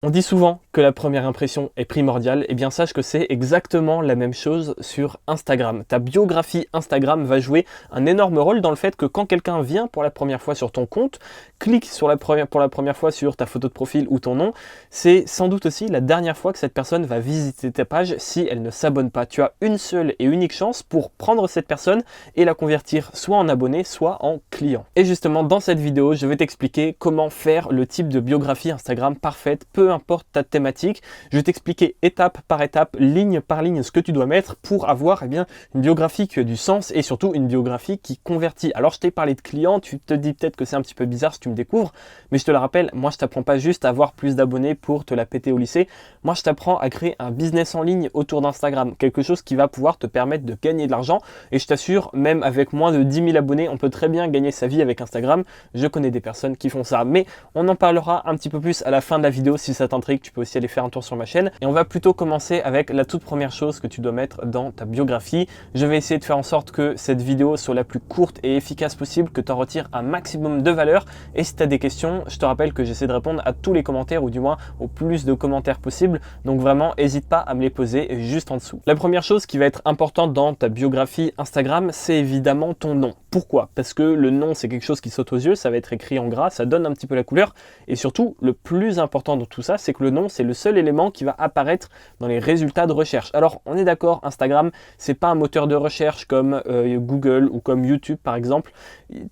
On dit souvent que la première impression est primordiale, et bien sache que c'est exactement la même chose sur Instagram. Ta biographie Instagram va jouer un énorme rôle dans le fait que quand quelqu'un vient pour la première fois sur ton compte, clique pour la première fois sur ta photo de profil ou ton nom, c'est sans doute aussi la dernière fois que cette personne va visiter ta page si elle ne s'abonne pas. Tu as une seule et unique chance pour prendre cette personne et la convertir soit en abonné, soit en client. Et justement, dans cette vidéo, je vais t'expliquer comment faire le type de biographie Instagram parfaite, peu importe ta thématique. Je vais t'expliquer étape par étape, ligne par ligne, ce que tu dois mettre pour avoir une biographie qui a du sens et surtout une biographie qui convertit. Alors je t'ai parlé de clients, tu te dis peut-être que c'est un petit peu bizarre si tu me découvres, mais je te le rappelle, moi je t'apprends pas juste à avoir plus d'abonnés pour te la péter au lycée. Moi je t'apprends à créer un business en ligne autour d'Instagram, quelque chose qui va pouvoir te permettre de gagner de l'argent. Et je t'assure, même avec moins de 10 000 abonnés, on peut très bien gagner sa vie avec Instagram. Je connais des personnes qui font ça, mais on en parlera un petit peu plus à la fin de la vidéo. Si ça t'intrigue, tu peux aussi aller faire un tour sur ma chaîne. Et on va plutôt commencer avec la toute première chose que tu dois mettre dans ta biographie. Je vais essayer de faire en sorte que cette vidéo soit la plus courte et efficace possible, que tu en retires un maximum de valeur. Et si tu as des questions, je te rappelle que j'essaie de répondre à tous les commentaires, ou du moins au plus de commentaires possible. Donc vraiment, n'hésite pas à me les poser juste en dessous. La première chose qui va être importante dans ta biographie Instagram, c'est évidemment ton nom. Pourquoi? Parce que le nom, c'est quelque chose qui saute aux yeux, ça va être écrit en gras, ça donne un petit peu la couleur. Et surtout, le plus important dans tout ça, c'est que le nom, c'est le seul élément qui va apparaître dans les résultats de recherche. Alors, on est d'accord, Instagram, c'est pas un moteur de recherche comme Google ou comme YouTube par exemple.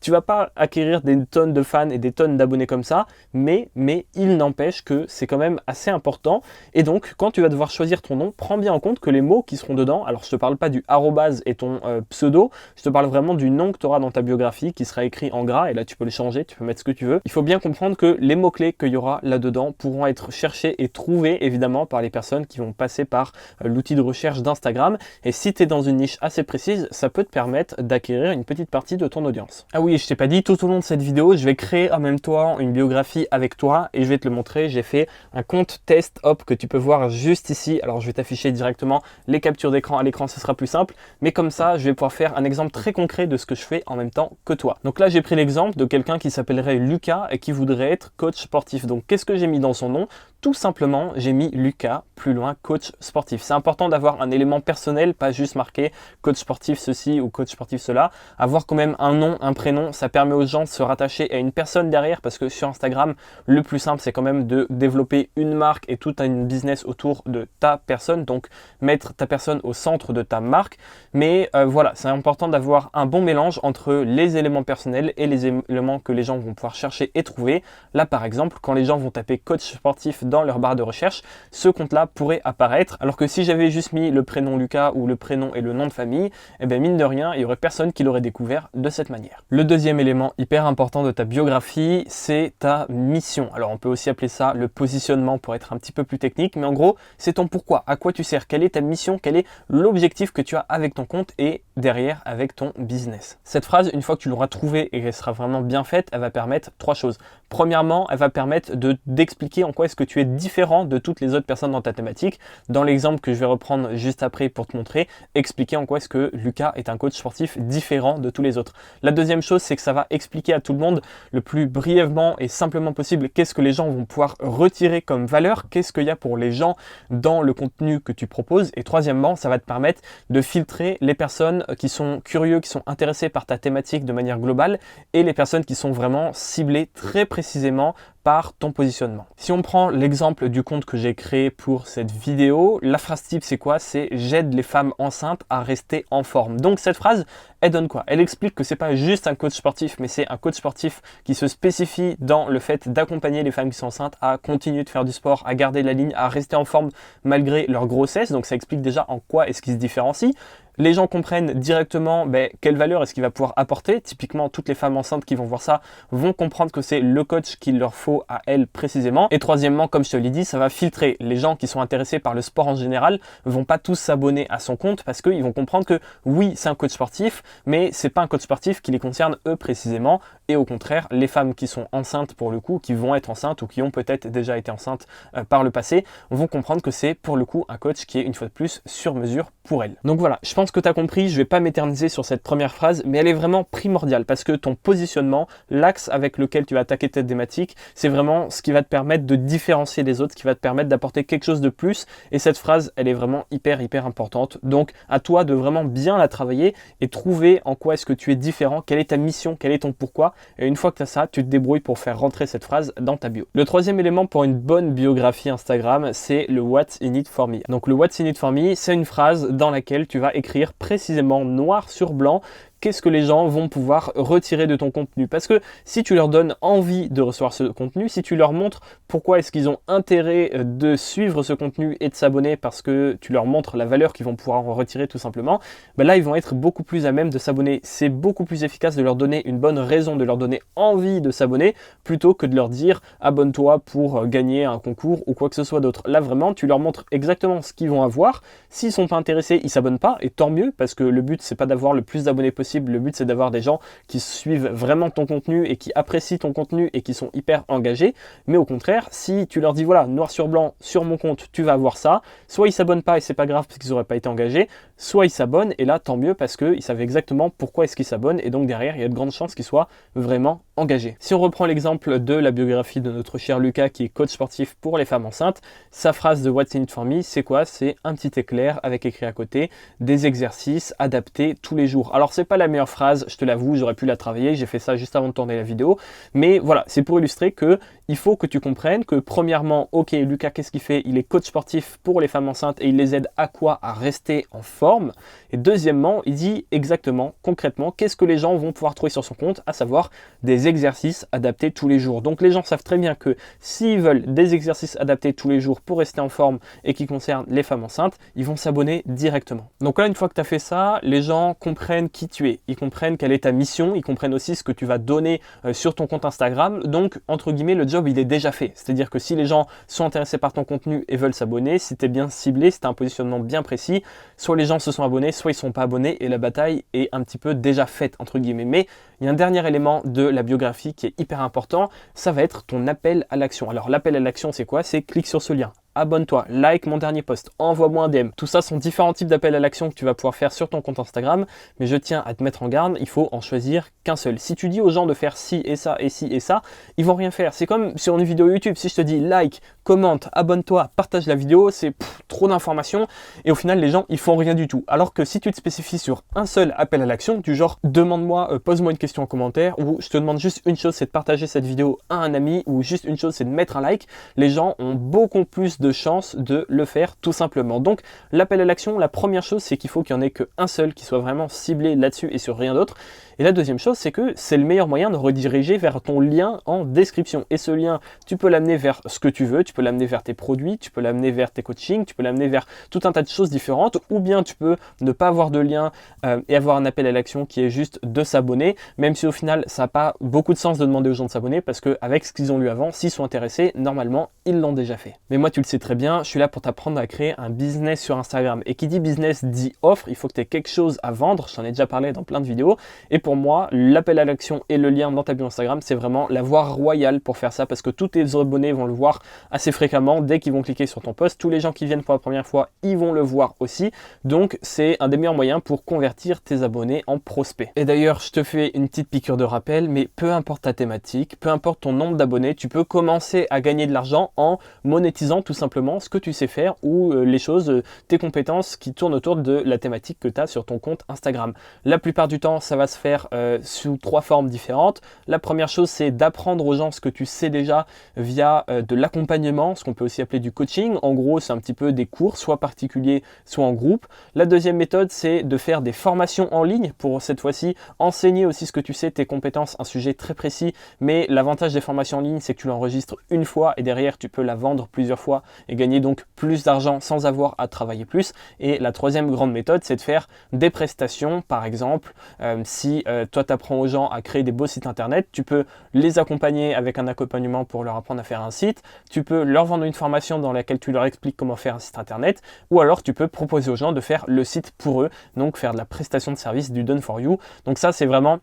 Tu vas pas acquérir des tonnes de fans et des tonnes d'abonnés comme ça, mais il n'empêche que c'est quand même assez important. Et donc, quand tu vas devoir choisir ton nom, prends bien en compte que les mots qui seront dedans, alors je te parle pas du arrobase et ton pseudo, je te parle vraiment du nom que tu auras dans ta biographie qui sera écrit en gras, et là tu peux le changer, tu peux mettre ce que tu veux. Il faut bien comprendre que les mots-clés qu'il y aura là-dedans pourront être cherchés et trouvés évidemment par les personnes qui vont passer par l'outil de recherche d'Instagram. Et si tu es dans une niche assez précise, ça peut te permettre d'acquérir une petite partie de ton audience. Ah oui, je t'ai pas dit, tout au long de cette vidéo, je vais créer en même temps une biographie avec toi et je vais te le montrer. J'ai fait un compte test hop que tu peux voir juste ici. Alors je vais t'afficher directement les captures d'écran à l'écran, ce sera plus simple. Mais comme ça, je vais pouvoir faire un exemple très concret de ce que je fais en même temps que toi. Donc là, j'ai pris l'exemple de quelqu'un qui s'appellerait Lucas et qui voudrait être coach sportif. Donc qu'est-ce que j'ai mis dans son nom? Tout simplement, j'ai mis Lucas, plus loin, coach sportif. C'est important d'avoir un élément personnel, pas juste marqué coach sportif ceci ou coach sportif cela. Avoir quand même un nom, un prénom, ça permet aux gens de se rattacher à une personne derrière, parce que sur Instagram, le plus simple, c'est quand même de développer une marque et tout un business autour de ta personne. Donc, mettre ta personne au centre de ta marque. Mais voilà, c'est important d'avoir un bon mélange entre les éléments personnels et les éléments que les gens vont pouvoir chercher et trouver. Là, par exemple, quand les gens vont taper coach sportif dans leur barre de recherche, ce compte-là pourrait apparaître. Alors que si j'avais juste mis le prénom Lucas ou le prénom et le nom de famille, eh bien mine de rien, il y aurait personne qui l'aurait découvert de cette manière. Le deuxième élément hyper important de ta biographie, c'est ta mission. Alors on peut aussi appeler ça le positionnement pour être un petit peu plus technique, mais en gros, c'est ton pourquoi, à quoi tu sers, quelle est ta mission, quel est l'objectif que tu as avec ton compte et derrière avec ton business. Cette phrase, une fois que tu l'auras trouvée et qu'elle sera vraiment bien faite, elle va permettre trois choses. Premièrement, elle va permettre d'expliquer en quoi est-ce que tu es différent de toutes les autres personnes dans ta thématique. Dans l'exemple que je vais reprendre juste après pour te montrer, expliquer en quoi est-ce que Lucas est un coach sportif différent de tous les autres. La deuxième chose, c'est que ça va expliquer à tout le monde le plus brièvement et simplement possible qu'est-ce que les gens vont pouvoir retirer comme valeur, qu'est-ce qu'il y a pour les gens dans le contenu que tu proposes. Et troisièmement, ça va te permettre de filtrer les personnes qui sont curieux, qui sont intéressées par ta thématique de manière globale et les personnes qui sont vraiment ciblées très précisément par ton positionnement. Si on prend l'exemple du compte que j'ai créé pour cette vidéo, la phrase type c'est quoi? C'est j'aide les femmes enceintes à rester en forme. Donc cette phrase, elle donne quoi? Elle explique que c'est pas juste un coach sportif, mais c'est un coach sportif qui se spécifie dans le fait d'accompagner les femmes qui sont enceintes à continuer de faire du sport, à garder la ligne, à rester en forme malgré leur grossesse. Donc ça explique déjà en quoi est-ce qu'ils se différencient. Les gens comprennent directement quelle valeur est-ce qu'il va pouvoir apporter. Typiquement, toutes les femmes enceintes qui vont voir ça vont comprendre que c'est le coach qu'il leur faut à elles précisément. Et troisièmement, comme je te l'ai dit, ça va filtrer. Les gens qui sont intéressés par le sport en général vont pas tous s'abonner à son compte parce qu'ils vont comprendre que oui, c'est un coach sportif, mais c'est pas un coach sportif qui les concerne eux précisément. Et au contraire, les femmes qui sont enceintes pour le coup, qui vont être enceintes ou qui ont peut-être déjà été enceintes par le passé, vont comprendre que c'est pour le coup un coach qui est une fois de plus sur mesure pour elles. Donc voilà, je pense que tu as compris, je ne vais pas m'éterniser sur cette première phrase, mais elle est vraiment primordiale parce que ton positionnement, l'axe avec lequel tu vas attaquer ta thématique, c'est vraiment ce qui va te permettre de différencier les autres, ce qui va te permettre d'apporter quelque chose de plus. Et cette phrase, elle est vraiment hyper importante. Donc à toi de vraiment bien la travailler et trouver en quoi est-ce que tu es différent, quelle est ta mission, quel est ton pourquoi. Et une fois que tu as ça, tu te débrouilles pour faire rentrer cette phrase dans ta bio. Le troisième élément pour une bonne biographie Instagram, c'est le What's in it for me. Donc le What's in it for me, c'est une phrase dans laquelle tu vas écrire précisément noir sur blanc qu'est-ce que les gens vont pouvoir retirer de ton contenu. Parce que si tu leur donnes envie de recevoir ce contenu, si tu leur montres pourquoi est-ce qu'ils ont intérêt de suivre ce contenu et de s'abonner parce que tu leur montres la valeur qu'ils vont pouvoir en retirer tout simplement, ben là ils vont être beaucoup plus à même de s'abonner. C'est beaucoup plus efficace de leur donner une bonne raison, de leur donner envie de s'abonner plutôt que de leur dire abonne-toi pour gagner un concours ou quoi que ce soit d'autre. Là vraiment tu leur montres exactement ce qu'ils vont avoir. S'ils sont pas intéressés, ils s'abonnent pas et tant mieux parce que le but c'est pas d'avoir le plus d'abonnés possible. Le but, c'est d'avoir des gens qui suivent vraiment ton contenu et qui apprécient ton contenu et qui sont hyper engagés. Mais au contraire, si tu leur dis, voilà, noir sur blanc, sur mon compte, tu vas avoir ça, soit ils s'abonnent pas et c'est pas grave parce qu'ils n'auraient pas été engagés, soit ils s'abonnent et là, tant mieux parce qu'ils savent exactement pourquoi est-ce qu'ils s'abonnent et donc derrière, il y a de grandes chances qu'ils soient vraiment engagés. Si on reprend l'exemple de la biographie de notre cher Lucas qui est coach sportif pour les femmes enceintes, sa phrase de What's in it for me, c'est quoi? C'est un petit éclair avec écrit à côté des exercices adaptés tous les jours. Alors c'est pas la meilleure phrase, je te l'avoue, j'aurais pu la travailler, j'ai fait ça juste avant de tourner la vidéo, mais voilà, c'est pour illustrer que il faut que tu comprennes que premièrement, ok, Lucas, qu'est-ce qu'il fait? Il est coach sportif pour les femmes enceintes et il les aide à quoi? À rester en forme. Et deuxièmement, il dit exactement, concrètement, qu'est-ce que les gens vont pouvoir trouver sur son compte, à savoir des exercices adaptés tous les jours. Donc les gens savent très bien que s'ils veulent des exercices adaptés tous les jours pour rester en forme et qui concernent les femmes enceintes, ils vont s'abonner directement. Donc là, une fois que tu as fait ça, les gens comprennent qui tu es, ils comprennent quelle est ta mission, ils comprennent aussi ce que tu vas donner sur ton compte Instagram. Donc, entre guillemets, le job, il est déjà fait. C'est-à-dire que si les gens sont intéressés par ton contenu et veulent s'abonner, si tu es bien ciblé, si tu as un positionnement bien précis, soit les gens se sont abonnés, soit ils ne sont pas abonnés et la bataille est un petit peu déjà faite, entre guillemets. Mais il y a un dernier élément de la biographie qui est hyper important, ça va être ton appel à l'action. Alors, l'appel à l'action, c'est quoi? C'est clique sur ce lien. Abonne-toi, like mon dernier post, envoie-moi un DM. Tout ça sont différents types d'appels à l'action que tu vas pouvoir faire sur ton compte Instagram, mais je tiens à te mettre en garde, il faut en choisir qu'un seul. Si tu dis aux gens de faire ci et ça et ci et ça, ils vont rien faire. C'est comme sur une vidéo YouTube, si je te dis like, commente, abonne-toi, partage la vidéo, c'est trop d'informations et au final les gens ils font rien du tout. Alors que si tu te spécifies sur un seul appel à l'action, du genre demande-moi, pose-moi une question en commentaire ou je te demande juste une chose, c'est de partager cette vidéo à un ami ou juste une chose, c'est de mettre un like, les gens ont beaucoup plus de chances de le faire tout simplement. Donc l'appel à l'action, la première chose c'est qu'il faut qu'il n'y en ait qu'un seul qui soit vraiment ciblé là-dessus et sur rien d'autre. Et la deuxième chose c'est que c'est le meilleur moyen de rediriger vers ton lien en description. Et ce lien, tu peux l'amener vers ce que tu veux, tu peux l'amener vers tes produits, tu peux l'amener vers tes coachings, tu peux l'amener vers tout un tas de choses différentes ou bien tu peux ne pas avoir de lien et avoir un appel à l'action qui est juste de s'abonner, même si au final ça n'a pas beaucoup de sens de demander aux gens de s'abonner parce qu'avec ce qu'ils ont lu avant, s'ils sont intéressés, normalement ils l'ont déjà fait. Mais moi tu le sais très bien, je suis là pour t'apprendre à créer un business sur Instagram. Et qui dit business dit offre, il faut que tu aies quelque chose à vendre, j'en ai déjà parlé dans plein de vidéos. Et pour moi, l'appel à l'action et le lien dans ta bio Instagram, c'est vraiment la voie royale pour faire ça parce que tous tes abonnés vont le voir assez fréquemment dès qu'ils vont cliquer sur ton post. Tous les gens qui viennent pour la première fois, ils vont le voir aussi. Donc c'est un des meilleurs moyens pour convertir tes abonnés en prospects. Et d'ailleurs, je te fais une petite piqûre de rappel, mais peu importe ta thématique, peu importe ton nombre d'abonnés, tu peux commencer à gagner de l'argent en monétisant tout simplement ce que tu sais faire ou les choses, tes compétences qui tournent autour de la thématique que tu as sur ton compte Instagram. La plupart du temps, ça va se faire sous 3 formes différentes. La première chose, c'est d'apprendre aux gens ce que tu sais déjà via de l'accompagnement, ce qu'on peut aussi appeler du coaching. En gros, c'est un petit peu des cours, soit particuliers, soit en groupe. La deuxième méthode, c'est de faire des formations en ligne pour cette fois-ci enseigner aussi ce que tu sais, tes compétences, un sujet très précis. Mais l'avantage des formations en ligne, c'est que tu l'enregistres une fois et derrière, tu peux la vendre plusieurs fois et gagner donc plus d'argent sans avoir à travailler plus. Et la troisième grande méthode, c'est de faire des prestations. Par exemple, si toi tu apprends aux gens à créer des beaux sites internet, tu peux les accompagner avec un accompagnement pour leur apprendre à faire un site, tu peux leur vendre une formation dans laquelle tu leur expliques comment faire un site internet, ou alors tu peux proposer aux gens de faire le site pour eux, donc faire de la prestation de service, du done for you. Donc ça c'est vraiment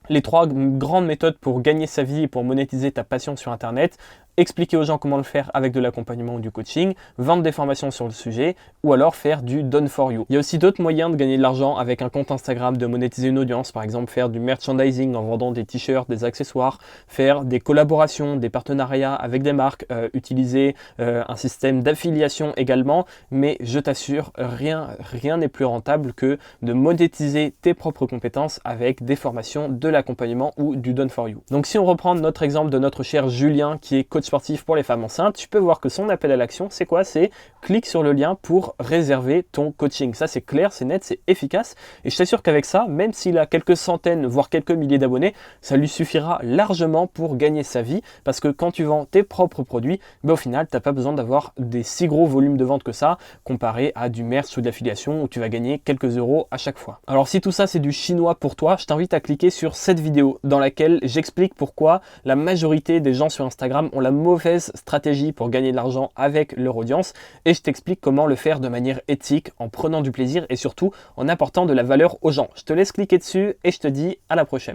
Les 3 grandes méthodes pour gagner sa vie et pour monétiser ta passion sur Internet: expliquer aux gens comment le faire avec de l'accompagnement ou du coaching, vendre des formations sur le sujet, ou alors faire du done for you. Il y a aussi d'autres moyens de gagner de l'argent avec un compte Instagram, de monétiser une audience, par exemple faire du merchandising en vendant des t-shirts, des accessoires, faire des collaborations, des partenariats avec des marques, utiliser un système d'affiliation également, mais je t'assure, rien n'est plus rentable que de monétiser tes propres compétences avec des formations, de l'accompagnement ou du done for you. Donc si on reprend notre exemple de notre cher Julien qui est coach sportif pour les femmes enceintes, tu peux voir que son appel à l'action, c'est quoi? C'est clique sur le lien pour réserver ton coaching. Ça, c'est clair, c'est net, c'est efficace. Et je t'assure qu'avec ça, même s'il a quelques centaines, voire quelques milliers d'abonnés, ça lui suffira largement pour gagner sa vie. Parce que quand tu vends tes propres produits, au final, tu n'as pas besoin d'avoir des si gros volumes de vente que ça, comparé à du merch ou de l'affiliation où tu vas gagner quelques euros à chaque fois. Alors si tout ça, c'est du chinois pour toi, je t'invite à cliquer sur cette vidéo dans laquelle j'explique pourquoi la majorité des gens sur Instagram ont la mauvaise stratégie pour gagner de l'argent avec leur audience, et je t'explique comment le faire de manière éthique, en prenant du plaisir et surtout en apportant de la valeur aux gens. Je te laisse cliquer dessus et je te dis à la prochaine.